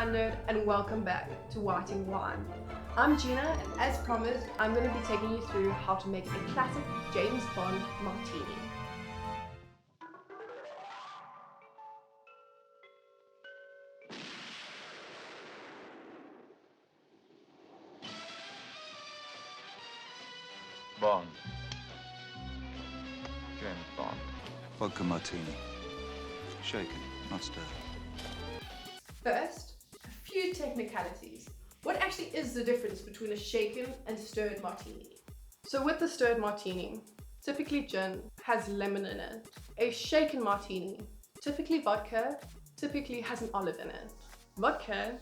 wine nerd, and welcome back to Whiting Wine. I'm Gina, and as promised, I'm going to be taking you through how to make a classic James Bond martini. Bond. James Bond. Vodka martini. Shaken, not stirred. First, a few technicalities. What actually is the difference between a shaken and stirred martini? So with the stirred martini, typically gin has lemon in it. A shaken martini, typically vodka, typically has an olive in it. Vodka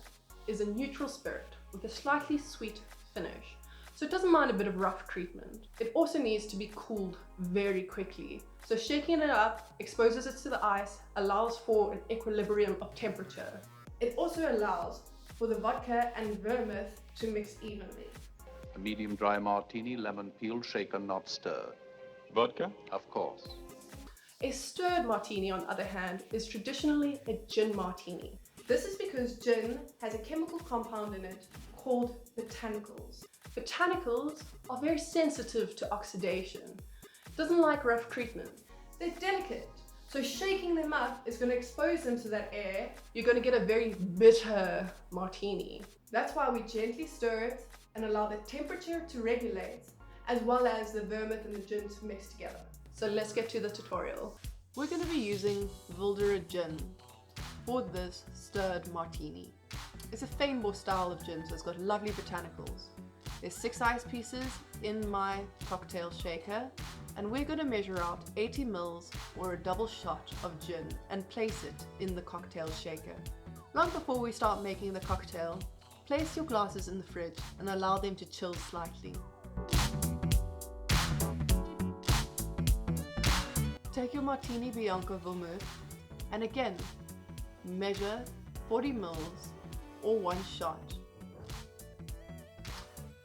is a neutral spirit with a slightly sweet finish, so it doesn't mind a bit of rough treatment. It also needs to be cooled very quickly. So shaking it up exposes it to the ice, allows for an equilibrium of temperature. It also allows for the vodka and vermouth to mix evenly. A medium dry martini, lemon peel, shaken, not stirred. Vodka? Of course. A stirred martini, on the other hand, is traditionally a gin martini. This is because gin has a chemical compound in it called botanicals. Botanicals are very sensitive to oxidation. Doesn't like rough treatment. They're delicate, so shaking them up is going to expose them to that air. You're going to get a very bitter martini. That's why we gently stir it and allow the temperature to regulate, as well as the vermouth and the gin to mix together. So let's get to the tutorial. We're going to be using Wilderer gin for this stirred martini. It's a Feinbohr style of gin, so it's got lovely botanicals. There's 6 ice pieces in my cocktail shaker, and we're going to measure out 80 ml or a double shot of gin and place it in the cocktail shaker. Long before we start making the cocktail, place your glasses in the fridge and allow them to chill slightly. Take your Martini Bianco vermouth and again measure 40 ml or 1 shot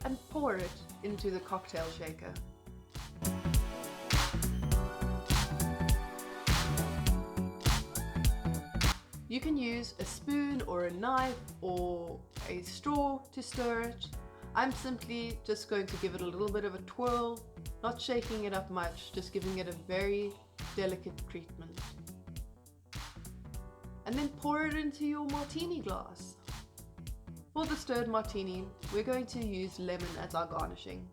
and pour it into the cocktail shaker. You can use a spoon or a knife or a straw to stir it. I'm simply just going to give it a little bit of a twirl, not shaking it up much, just giving it a very delicate treatment. And then pour it into your martini glass. For the stirred martini, we're going to use lemon as our garnishing.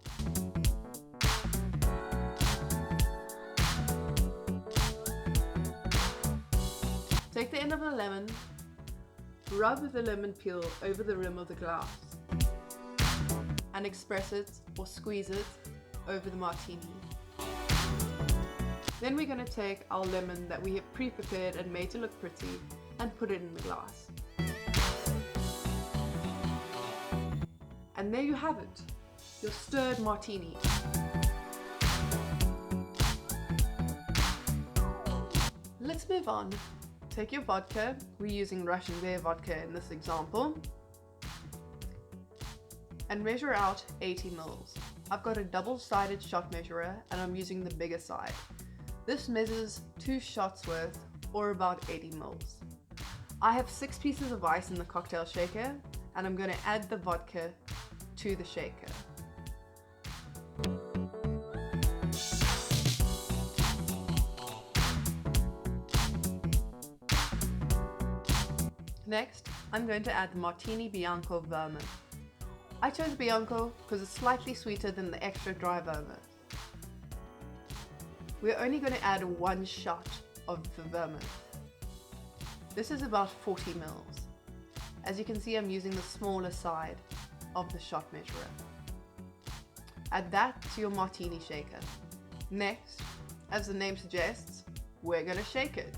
Take the end of the lemon, rub the lemon peel over the rim of the glass, and express it or squeeze it over the martini. Then we're going to take our lemon that we have pre-prepared and made to look pretty and put it in the glass. And there you have it, your stirred martini. Let's move on. Take your vodka, we're using Russian Bear vodka in this example, and measure out 80 ml. I've got a double-sided shot measurer and I'm using the bigger side. This measures 2 shots worth, or about 80 ml. I have 6 pieces of ice in the cocktail shaker and I'm going to add the vodka to the shaker. Next, I'm going to add the Martini Bianco vermouth. I chose Bianco because it's slightly sweeter than the extra dry vermouth. We're only going to add 1 shot of the vermouth. This is about 40 ml. As you can see, I'm using the smaller side of the shot measurer. Add that to your martini shaker. Next, as the name suggests, we're going to shake it.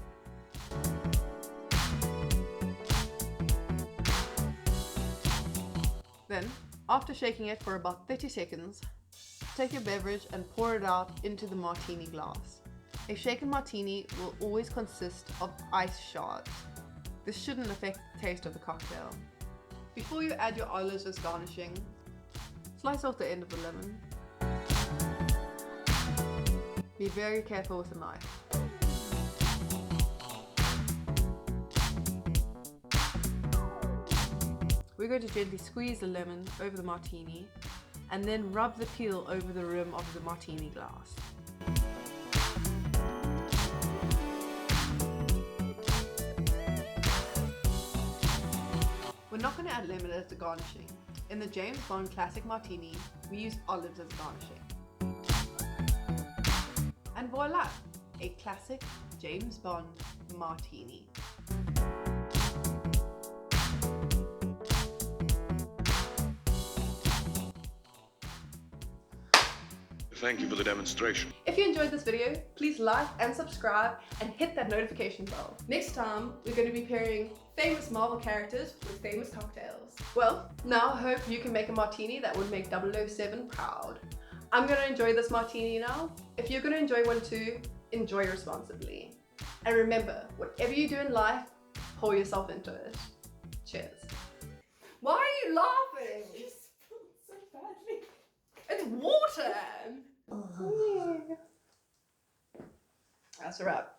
Then, after shaking it for about 30 seconds, take your beverage and pour it out into the martini glass. A shaken martini will always consist of ice shards. This shouldn't affect the taste of the cocktail. Before you add your olives as garnishing, slice off the end of the lemon. Be very careful with the knife. we're going to gently squeeze the lemon over the martini and then rub the peel over the rim of the martini glass. We're not going to add lemon as the garnishing. In the James Bond Classic Martini, we use olives as garnishing. And voila! A classic James Bond Martini. Thank you for the demonstration. If you enjoyed this video, please like and subscribe and hit that notification bell. Next time, we're going to be pairing famous Marvel characters with famous cocktails. Well, now I hope you can make a martini that would make 007 proud. I'm going to enjoy this martini now. If you're going to enjoy one too, enjoy responsibly. And remember, whatever you do in life, pour yourself into it. Cheers. Why are you laughing? You spilled so badly. It's water! That's a wrap.